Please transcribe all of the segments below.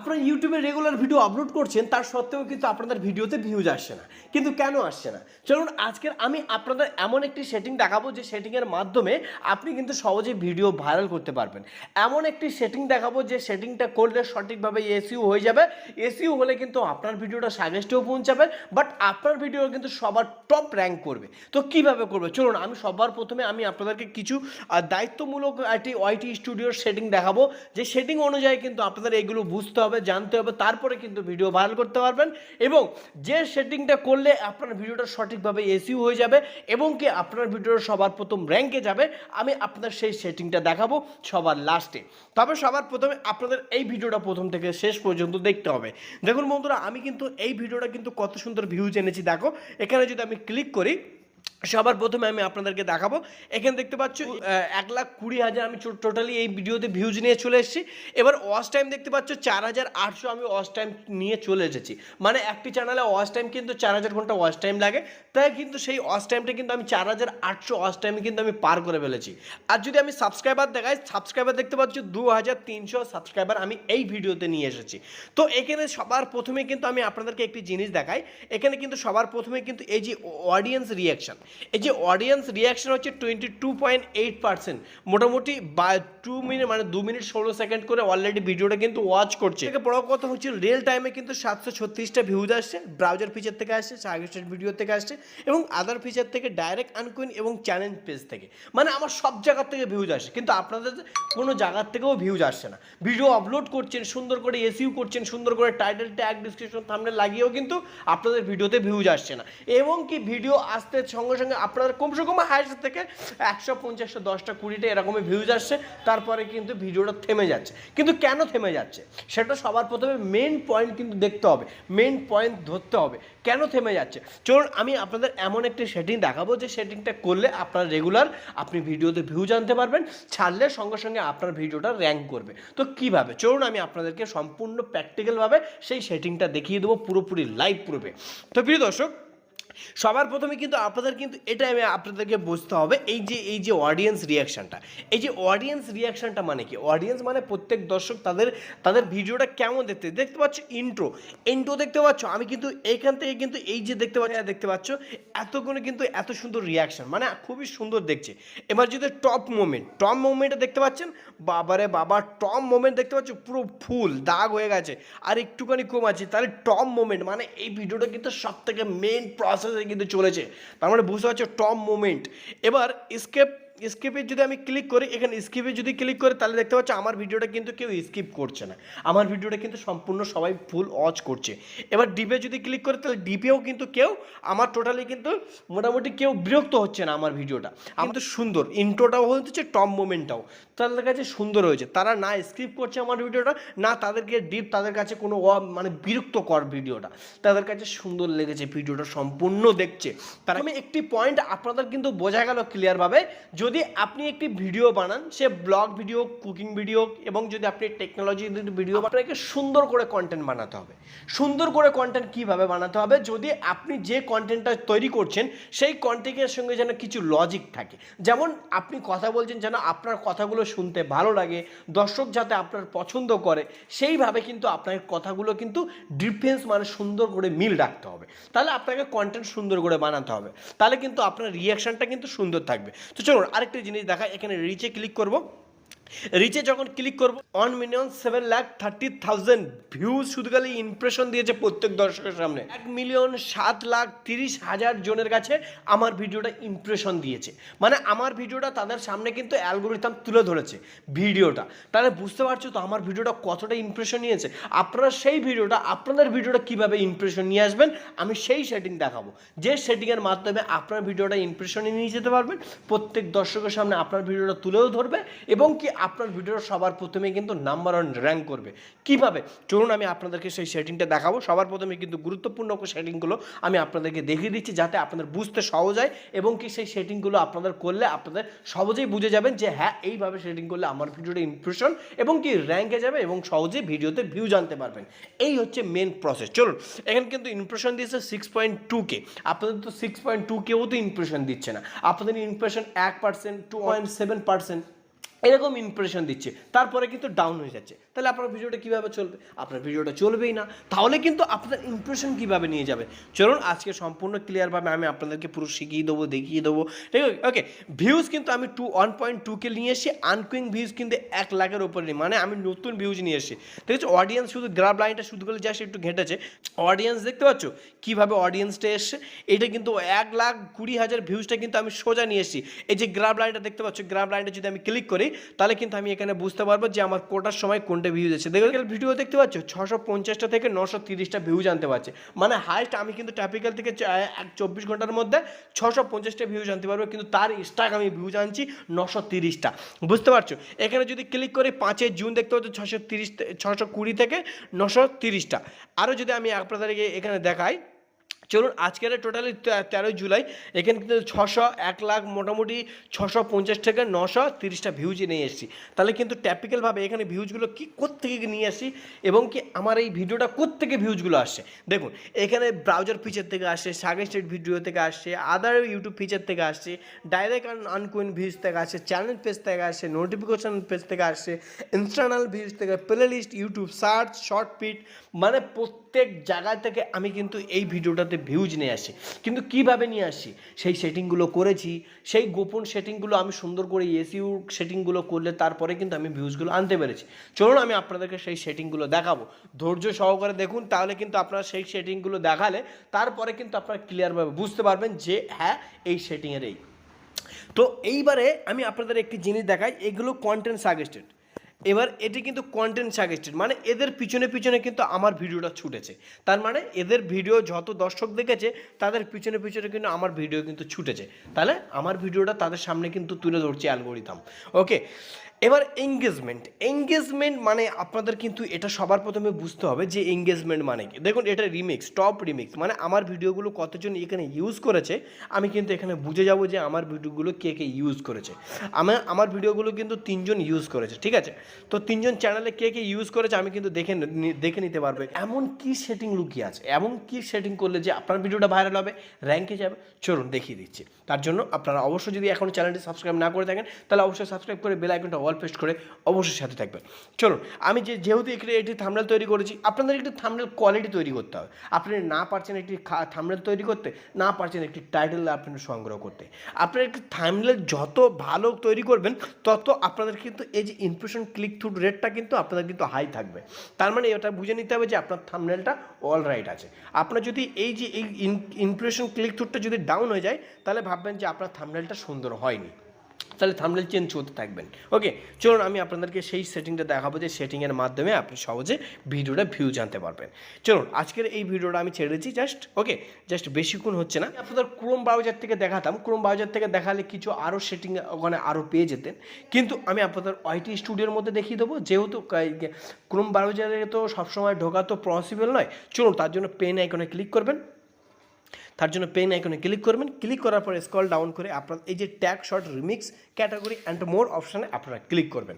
আপনারা ইউটিউবে regular video upload করছেন, তার সত্ত্বেও কিন্তু আপনাদের ভিডিওতে ভিউজ আসছে না। কিন্তু কেন আসছে না? চলুন আজকের আমি আপনাদের এমন একটি সেটিং দেখাবো যে সেটিংয়ের মাধ্যমে আপনি কিন্তু সহজেই ভিডিও ভাইরাল করতে পারবেন। এমন একটি সেটিং দেখাবো যে সেটিংটা করলে সঠিকভাবে এসইও হয়ে যাবে। এসইও হলে কিন্তু আপনার ভিডিওটা সাজেস্টেও পৌঁছাবে, বাট আপনার ভিডিও কিন্তু সবার টপ র্যাঙ্ক করবে। তো কিভাবে করবে চলুন আমি সবার প্রথমে আমি আপনাদেরকে কিছু দায়িত্বমূলক একটি ওয়াইটি স্টুডিওর সেটিং দেখাবো, যে সেটিং অনুযায়ী কিন্তু আপনাদের এগুলো বুঝতে হবে, জানতে হবে, তারপরে কিন্তু ভিডিও ভাইরাল করতে পারবেন। এবং যে সেটিংটা করলে আপনার ভিডিওটা সঠিকভাবে এসইও হয়ে যাবে এবং কি আপনার ভিডিওর সবার প্রথম র্যাঙ্কে যাবে, আমি আপনার সেই সেটিংটা দেখাবো সবার লাস্টে। তবে সবার প্রথমে আপনাদের এই ভিডিওটা প্রথম থেকে শেষ পর্যন্ত দেখতে হবে। দেখুন বন্ধুরা, আমি কিন্তু এই ভিডিওটা কিন্তু কত সুন্দর ভিউজ এনেছি দেখো। এখানে যদি আমি ক্লিক করি, সবার প্রথমে আমি আপনাদেরকে দেখাবো, এখানে দেখতে পাচ্ছ 1,20,000 আমি টোটালি এই ভিডিওতে ভিউজ নিয়ে চলে এসেছি। এবার ওয়াচ টাইম দেখতে পাচ্ছ 4,800 আমি ওয়াচ টাইম নিয়ে চলে এসেছি। মানে একটি চ্যানেলে ওয়াচ টাইম কিন্তু 4,000 ঘন্টা ওয়াচ টাইম লাগে, তাই কিন্তু সেই ওয়াচ টাইমটা কিন্তু আমি 4,800 ওয়াচ টাইমে কিন্তু আমি পার করে ফেলেছি। আর যদি আমি সাবস্ক্রাইবার দেখাই, সাবস্ক্রাইবার দেখতে পাচ্ছ 2,300 সাবস্ক্রাইবার আমি এই ভিডিওতে নিয়ে এসেছি। তো এখানে সবার প্রথমে কিন্তু আমি আপনাদেরকে একটি জিনিস দেখাই, এখানে কিন্তু সবার প্রথমে কিন্তু এই যে অডিয়েন্স রিয়াকশন, এই যে অডিয়েন্স রিয়াকশন হচ্ছে 22.8%, মোটামুটি 2 মিনিট মানে 2 মিনিট 16 সেকেন্ড করে অলরেডি ভিডিওটা কিন্তু ওয়াচ করছে। থেকে বড় কথা হচ্ছে রিয়েল টাইমে কিন্তু 736টা ভিউজ আসছে, ব্রাউজার ফিচার থেকে আসছে, সাজেস্টেড ভিডিও থেকে আসছে এবং আদার ফিচার থেকে, ডাইরেক্ট আনকুইন এবং চ্যালেঞ্জ পেজ থেকে, মানে আমার সব জায়গার থেকে ভিউজ আসে, কিন্তু আপনাদের কোনো জায়গার থেকেও ভিউজ আসছে না। ভিডিও আপলোড করছেন, সুন্দর করে এসইও করছেন, সুন্দর করে টাইটেল ট্যাগ ডিসক্রিপশন থাম্বনেল লাগিয়েও কিন্তু আপনাদের ভিডিওতে ভিউজ আসছে না। এবং কি ভিডিও আসতে সঙ্গে সঙ্গে আপনার কমসে কম হাইস্ট থেকে 150, 10টা 20টা এরকমই ভিউজ আসছে, তারপরে কিন্তু ভিডিওটা থেমে যাচ্ছে। কিন্তু কেন থেমে যাচ্ছে সেটা সবার প্রথমে মেন পয়েন্ট কিন্তু দেখতে হবে, মেন পয়েন্ট ধরতে হবে কেন থেমে যাচ্ছে। চলুন আমি আপনাদের এমন একটি সেটিং দেখাবো যে সেটিংটা করলে আপনার রেগুলার আপনি ভিডিওতে ভিউজ আনতে পারবেন, ছাড়লে সঙ্গে সঙ্গে আপনার ভিডিওটা র্যাঙ্ক করবে। তো কিভাবে চলুন আমি আপনাদেরকে সম্পূর্ণ প্র্যাকটিক্যালভাবে সেই সেটিংটা দেখিয়ে দেবো পুরোপুরি লাইভ প্রুফে। তো প্রিয় দর্শক, সবার প্রথমে কিন্তু আপনাদের কিন্তু এটা আমি আপনাদেরকে বুঝতে হবে, এই যে অডিয়েন্স রিয়াকশানটা, এই যে অডিয়েন্স রিয়াকশানটা মানে কি? অডিয়েন্স মানে প্রত্যেক দর্শক তাদের ভিডিওটা কেমন দেখতে পাচ্ছ, ইন্ট্রো দেখতে পাচ্ছ। আমি কিন্তু এইখান থেকে কিন্তু এই যে দেখতে পাচ্ছ এতগুলো কিন্তু এত সুন্দর রিয়াকশান, মানে খুবই সুন্দর দেখছে। এবার যদি টপ মোমেন্টটা দেখতে পাচ্ছেন, বাবারে বাবা, টপ মোমেন্ট দেখতে পাচ্ছ পুরো ফুল দাগ হয়ে গেছে, আর একটুখানি কম আছে, তাহলে টপ মোমেন্ট মানে এই ভিডিওটা কিন্তু সব থেকে মেন প্রসেসে কিন্তু চলেছে, তার মানে বুঝতে পারছো টপ মোমেন্ট। এবার স্কিপে যদি আমি ক্লিক করি, এখানে স্কিপে যদি ক্লিক করি তাহলে দেখতে পাচ্ছ আমার ভিডিওটা কিন্তু কেউ স্কিপ করছে না, আমার ভিডিওটা কিন্তু সম্পূর্ণ সবাই ফুল ওয়াচ করছে। এবার ডিপে যদি ক্লিক করি তাহলে ডিপেও কিন্তু কেউ আমার টোটালি কিন্তু মোটামুটি কেউ বিরক্ত হচ্ছে না আমার ভিডিওটা, কিন্তু সুন্দর ইন্ট্রোটাও হচ্ছে, টপ মোমেন্টটাও তাদের কাছে সুন্দর হয়েছে, তারা না স্কিপ করছে আমার ভিডিওটা, না তাদেরকে ডিপ তাদের কাছে কোনো মানে বিরক্তকর ভিডিওটা, তাদের কাছে সুন্দর লেগেছে, ভিডিওটা সম্পূর্ণ দেখছে। তার আমি একটি পয়েন্ট আপনাদের কিন্তু বোঝা গেল ক্লিয়ারভাবে, যদি আপনি একটি ভিডিও বানান, সে ব্লগ ভিডিও, কুকিং ভিডিও, এবং যদি আপনি টেকনোলজি ভিডিও, আপনাকে সুন্দর করে কন্টেন্ট বানাতে হবে। সুন্দর করে কন্টেন্ট কীভাবে বানাতে হবে? যদি আপনি যে কন্টেন্টটা তৈরি করছেন সেই কন্টেন্টের সঙ্গে যেন কিছু লজিক থাকে, যেমন আপনি কথা বলছেন যেন আপনার কথাগুলো শুনতে ভালো লাগে, দর্শক যাতে আপনার পছন্দ করে, সেইভাবে কিন্তু আপনার কথাগুলো কিন্তু ডিফেন্স মানে সুন্দর করে মিল রাখতে হবে, তাহলে আপনাকে কন্টেন্ট সুন্দর করে বানাতে হবে, তাহলে কিন্তু আপনার রিয়াকশানটা কিন্তু সুন্দর থাকবে। তো চলুন আরেকটি জিনিস দেখা, এখানে রিচে ক্লিক করব, রিচে যখন ক্লিক করবো 1,730,000 ভিউজ শুধু খালি ইমপ্রেশন দিয়েছে প্রত্যেক দর্শকের সামনে, 1,730,000 জনের কাছে আমার ভিডিওটা ইমপ্রেশন দিয়েছে, মানে আমার ভিডিওটা তাদের সামনে কিন্তু অ্যালগোরিথম তুলে ধরেছে ভিডিওটা, তাহলে বুঝতে পারছো তো আমার ভিডিওটা কতটা ইমপ্রেশন নিয়েছে। আপনারা সেই ভিডিওটা, আপনাদের ভিডিওটা কীভাবে ইমপ্রেশন নিয়ে আসবেন আমি সেই সেটিং দেখাবো, যে সেটিংয়ের মাধ্যমে আপনার ভিডিওটা ইমপ্রেশনে নিয়ে যেতে পারবেন, প্রত্যেক দর্শকের সামনে আপনার ভিডিওটা তুলেও ধরবে এবং কি আপনার ভিডিওর সবার প্রথমে কিন্তু নাম্বার 1 র্যাঙ্ক করবে। কিভাবে চলুন আমি আপনাদেরকে সেই সেটিংটা দেখাবো। সবার প্রথমে কিন্তু গুরুত্বপূর্ণ সেটিংগুলো আমি আপনাদেরকে দেখিয়ে দিচ্ছি, যাতে আপনাদের বুঝতে সহজ হয় এবং কি সেই সেটিংগুলো আপনাদের করলে আপনাদের সহজেই বুঝে যাবেন যে হ্যাঁ এইভাবে সেটিং করলে আমার ভিডিওটা ইমপ্রেশন এবং কি র্যাঙ্কে যাবে এবং সহজেই ভিডিওতে ভিউ জানতে পারবেন। এই হচ্ছে মেন প্রসেস। চলুন, এখানে কিন্তু ইমপ্রেশন দিয়েছে 6.2K, আপনাদের তো 6.2Kও তো ইমপ্রেশন দিচ্ছে না, আপনাদের ইমপ্রেশন 1%, 2.7%, এরকম ইমপ্রেশন দিচ্ছে, তারপরে কিন্তু ডাউন হয়ে যাচ্ছে, তাহলে আপনার ভিডিওটা কীভাবে চলবে? আপনার ভিডিওটা চলবেই না, তাহলে কিন্তু আপনার ইমপ্রেশন কীভাবে নিয়ে যাবে? চলুন আজকে সম্পূর্ণ ক্লিয়ারভাবে আমি আপনাদেরকে পুরো শিখিয়ে দেবো, দেখিয়ে দেবো, ঠিক আছে? ওকে, ভিউজ কিন্তু আমি 1.2K নিয়ে এসেছি, আনকুইং ভিউজ কিন্তু 1 লাখের উপরে নেই, মানে আমি নতুন ভিউজ নিয়ে এসেছি, ঠিক আছে? অডিয়েন্স শুধু গ্রাফ লাইনটা শুধু করে জাস্ট একটু ঘেঁটেছে, অডিয়েন্স দেখতে পাচ্ছ কীভাবে অডিয়েন্সটা এসছে, এটা কিন্তু 1,20,000 ভিউজটা কিন্তু আমি সোজা নিয়ে এসেছি। এই যে গ্রাফ লাইনটা দেখতে পাচ্ছ, গ্রাফ লাইনটা যদি আমি ক্লিক করি তাহলে কিন্তু আমি এখানে বুঝতে পারবো যে আমার কোটার সময় কোনটা ভিউজ আছে। দেখো ভিডিও দেখতে পাচ্ছ 650টা থেকে 930টা ভিউজ আনতে পারছে, মানে হাইস্ট আমি কিন্তু ট্যাপিক্যাল থেকে 24 ঘন্টার মধ্যে 650টা ভিউজ আনতে পারবো, কিন্তু তার স্টাক আমি ভিউজ আনছি 930টা, বুঝতে পারছো? এখানে যদি ক্লিক করি 5 জুন দেখতে পাচ্ছ 620 থেকে 930টা। আরও যদি আমি আপনাদেরকে এখানে দেখাই, চলুন আজকের টোটালি 13 জুলাই, এখানে কিন্তু 1 লাখ মোটামুটি 650 থেকে 930টা ভিউজ নিয়ে এসেছি। তাহলে কিন্তু ট্যাপিক্যালভাবে এখানে ভিউজগুলো কি কোত্থেকে নিয়ে আসি এবং কি আমার এই ভিডিওটা কোত্থেকে ভিউজগুলো আসছে দেখুন। এখানে ব্রাউজার ফিচার থেকে আসছে, সাজেস্টেড ভিডিও থেকে আসছে, আদার ইউটিউব ফিচার থেকে আসছে, ডাইরেক্ট আনকোয়েন ভিউজ থেকে আসছে, চ্যানেল পেজ থেকে আসছে, নোটিফিকেশন পেজ থেকে আসছে, ইনস্টারনাল ভিউজ থেকে, playlist, YouTube search, short feed, মানে প্রত্যেক জায়গা থেকে আমি কিন্তু এই ভিডিওটাতে ভিউজ নিয়ে আসি। কিন্তু কিভাবে নিয়ে আসি? সেই সেটিংগুলো করেছি, সেই গোপন সেটিংগুলো আমি সুন্দর করে এসইও সেটিংগুলো করলে তারপরে কিন্তু আমি ভিউজগুলো আনতে পেরেছি। চলুন আমি আপনাদেরকে সেই সেটিংগুলো দেখাবো, ধৈর্য সহকারে দেখুন, তাহলে কিন্তু আপনারা সেই সেটিংগুলো দেখালে তারপরে কিন্তু আপনারা ক্লিয়ারভাবে বুঝতে পারবেন যে হ্যাঁ এই সেটিংয়ের এই। তো এইবারে আমি আপনাদের একটি জিনিস দেখাই, এগুলো কন্টেন্ট সাজেস্টেড। এবার এটি কিন্তু কন্টেন্ট সাজেস্টেড, মানে এদের পিছনে পিছনে কিন্তু আমার ভিডিওটা ছুটেছে, তার মানে এদের ভিডিও যত দর্শক দেখেছে তাদের পিছনে পিছনে কিন্তু আমার ভিডিও কিন্তু ছুটেছে, তাহলে আমার ভিডিওটা তাদের সামনে কিন্তু তুলে ধরছে অ্যালগরিদম। ওকে, এবার এঙ্গেজমেন্ট মানে আপনাদের কিন্তু এটা সবার প্রথমে বুঝতে হবে যে এঙ্গেজমেন্ট মানে কি। দেখুন এটা রিমিক্স, টপ রিমিক্স, মানে আমার ভিডিওগুলো কতজন এখানে ইউজ করেছে আমি কিন্তু এখানে বুঝে যাব যে আমার ভিডিওগুলো কে কে ইউজ করেছে। আমার ভিডিওগুলো কিন্তু 3 জন ইউজ করেছে, ঠিক আছে? তো 3 জন চ্যানেলে কে কে ইউজ করেছে আমি কিন্তু দেখে নিতে পারবে। এমন কি সেটিং লুকিয়ে আছে, এমন কি সেটিং করলে যে আপনার ভিডিওটা ভাইরাল হবে, র্যাঙ্কে যাবে, চলুন দেখিয়ে দিচ্ছি। তার জন্য আপনারা অবশ্যই যদি এখন চ্যানেলটি সাবস্ক্রাইব না করে থাকেন তাহলে অবশ্যই সাবস্ক্রাইব করে বেল আইকনটা অল প্রেস করে অবশ্যই সাথে থাকবেন। চলুন আমি যেহেতু একটি থাম্বনেল তৈরি করেছি, আপনাদের একটি থাম্বনেল কোয়ালিটি তৈরি করতে হবে। আপনি না পারছেন একটি থাম্বনেল তৈরি করতে, না পারছেন একটি টাইটেল আপনার সংগ্রহ করতে, আপনার একটি থাম্বনেল যত ভালো তৈরি করবেন তত আপনাদের কিন্তু এই যে ইমপ্রেশন ক্লিক থ্রু রেটটা কিন্তু আপনাদের কিন্তু হাই থাকবে। তার মানে এটা বুঝে নিতে হবে যে আপনার থাম্বনেলটা অল রাইট আছে। আপনার যদি এই যে এই ইমপ্রেশন ক্লিক থ্রুটা যদি ডাউন হয়ে যায় তাহলে ভাববেন যে আপনার থাম্বনেলটা সুন্দর হয়নি, তাহলে থাম্বনেল চেঞ্জ করতে থাকবেন। ওকে, চলুন আমি আপনাদেরকে সেই সেটিংটা দেখাবো যে সেটিংয়ের মাধ্যমে আপনি সহজে ভিডিওটা ভিউ জানতে পারবেন। চলুন আজকের এই ভিডিওটা আমি ছেড়ে দিচ্ছি জাস্ট বেশিক্ষণ হচ্ছে না। আপনাদের ক্রোম ব্রাউজার থেকে দেখাতাম, ক্রোম ব্রাউজার থেকে দেখালে কিছু আরও সেটিং ওখানে আরও পেয়ে যেতেন, কিন্তু আমি আপনাদের ওয়াইটি স্টুডিওর মধ্যে দেখিয়ে দেবো। যেহেতু ক্রোম ব্রাউজারে তো সবসময় ঢোকা তো পসিবল নয়, চলুন তার জন্য পেন আইকনে ক্লিক করবেন। ক্লিক করার পরে স্ক্রল ডাউন করে আপনার এই যে tag short remix category and more অপশানে আপনারা ক্লিক করবেন।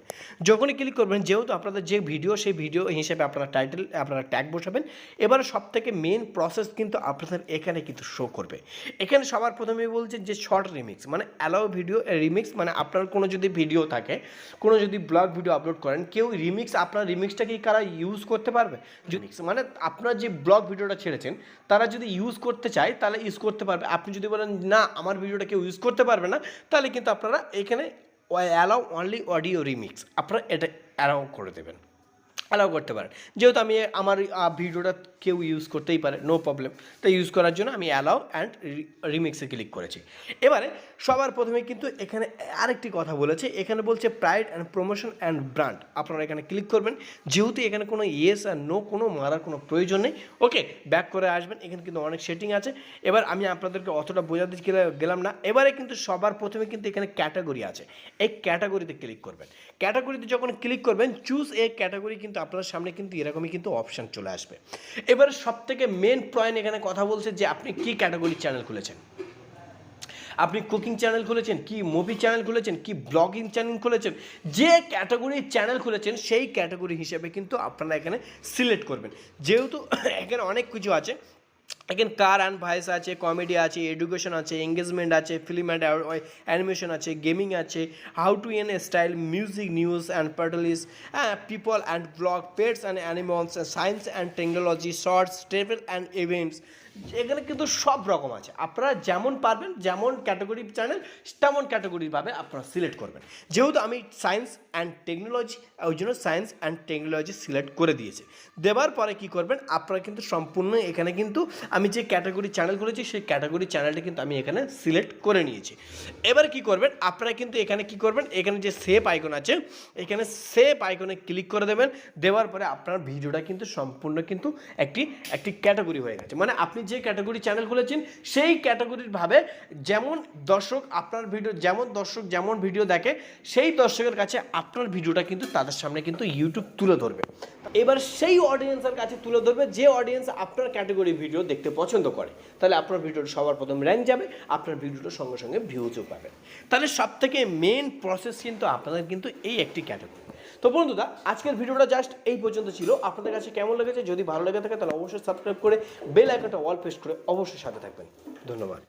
যখনই ক্লিক করবেন, যেহেতু আপনাদের যে ভিডিও সেই ভিডিও হিসেবে আপনারা টাইটেল আপনারা ট্যাগ বসাবেন। এবার সব থেকে মেন প্রসেস কিন্তু আপনাদের এখানে কিন্তু শো করবে। এখানে সবার প্রথমেই বলছে যে শর্ট রিমিক্স মানে অ্যালাউ ভিডিও রিমিক্স, মানে আপনার কোনো যদি ভিডিও থাকে, কোনো যদি ব্লগ ভিডিও আপলোড করেন, কেউ রিমিক্স আপনার রিমিক্সটা কি কারা ইউজ করতে পারবে? মানে আপনার যে ব্লগ ভিডিওটা ছেড়েছেন তারা যদি ইউজ করতে চায় তাহলে ইউজ করতে পারবে। আপনি যদি বলেন না আমার ভিডিওটা কেউ ইউজ করতে পারবে না, তাহলে কিন্তু আপনারা এখানে অ্যালাউ অনলি অডিও রিমিক্স আপনারা এটা অ্যালাউ করে দেবেন, অ্যালাউ করতে পারেন। যেহেতু আমি আমার ভিডিওটা কেউ ইউজ করতেই পারে, নো প্রবলেম, তাই ইউজ করার জন্য আমি অ্যালাউ অ্যান্ড রিমিক্সে ক্লিক করেছি। এবারে সবার প্রথমে কিন্তু এখানে আরেকটি কথা বলেছে, এখানে বলছে pride and promotion and brand, আপনারা এখানে ক্লিক করবেন। যেহেতু এখানে কোনো ইয়েস আর নো কোনো মারার কোনো প্রয়োজন নেই। ওকে, ব্যাক করে আসবেন, এখানে কিন্তু অনেক সেটিং আছে। এবার আমি আপনাদেরকে অতটা বোঝাতে গেলাম না। এবারে কিন্তু সবার প্রথমে কিন্তু এখানে ক্যাটাগরি আছে, এই ক্যাটাগরিতে ক্লিক করবেন। ক্যাটাগরিতে যখন ক্লিক করবেন চুজ এ ক্যাটাগরি, কিন্তু আপনার সামনে কিন্তু এরকমই কিন্তু অপশান চলে আসবে। এবারে সব থেকে মেন পয়েন্ট এখানে কথা বলছে যে আপনি কি ক্যাটাগরির চ্যানেল খুলেছেন। আপনি কুকিং চ্যানেল খুলেছেন, কি মুভি চ্যানেল খুলেছেন, কি ব্লগিং চ্যানেল খুলেছেন, যে ক্যাটাগরির চ্যানেল খুলেছেন সেই ক্যাটাগরি হিসেবে কিন্তু আপনারা এখানে সিলেক্ট করবেন। যেহেতু এখানে অনেক কিছু আছে, এখানে কার অ্যান্ড ভাইস আছে, কমেডি আছে, এডুকেশন আছে, এঙ্গেজমেন্ট আছে, ফিল্ম অ্যান্ড অ্যানিমেশন আছে, গেমিং আছে, how to and style, music, news and politics, people and blog, pets and animals, science and technology, shorts, travel and events. এখানে কিন্তু সব রকম আছে, আপনারা যেমন পারবেন, যেমন ক্যাটাগরি চ্যানেল তেমন ক্যাটাগরিভাবে আপনারা সিলেক্ট করবেন। যেহেতু আমি সায়েন্স অ্যান্ড টেকনোলজি, ওই জন্য সায়েন্স অ্যান্ড টেকনোলজি সিলেক্ট করে দিয়েছি। দেওয়ার পরে কি করবেন, আপনারা কিন্তু সম্পূর্ণ এখানে কিন্তু আমি যে ক্যাটাগরি চ্যানেল করেছি সেই ক্যাটাগরি চ্যানেলটা কিন্তু আমি এখানে সিলেক্ট করে নিয়েছি। এবার কি করবেন, আপনারা কিন্তু এখানে কি করবেন, এখানে যে সেভ আইকন আছে, এখানে সেভ আইকনে ক্লিক করে দেবেন। দেওয়ার পরে আপনার ভিডিওটা কিন্তু সম্পূর্ণ কিন্তু একটি ক্যাটাগরি হয়ে গেছে। মানে আপনি যে ক্যাটাগরি চ্যানেল খুলেছেন সেই ক্যাটাগরির ভাবে যেমন দর্শক আপনার ভিডিও, যেমন দর্শক যেমন ভিডিও দেখে, সেই দর্শকের কাছে আপনার ভিডিওটা কিন্তু তাদের সামনে কিন্তু ইউটিউব তুলে ধরবে। এবার সেই অডিয়েন্সের কাছে তুলে ধরবে যে অডিয়েন্স আপনার ক্যাটাগরি ভিডিও দেখতে পছন্দ করে। তাহলে আপনার ভিডিওটা সবার প্রথম র্যাঙ্ক যাবে, আপনার ভিডিওটা সঙ্গে সঙ্গে ভিউজও পাবে। তাহলে সব থেকে মেন প্রসেস কিন্তু আপনাদের কিন্তু এই একটি ক্যাটাগরি। তো বন্ধুরা, আজকের ভিডিওটা জাস্ট এই পর্যন্ত ছিল। আপনাদের কাছে কেমন লেগেছে, যদি ভালো লেগে থাকে তাহলে অবশ্যই সাবস্ক্রাইব করে বেল আইকনটা অল প্রেস করে অবশ্যই সাথে থাকবেন। ধন্যবাদ।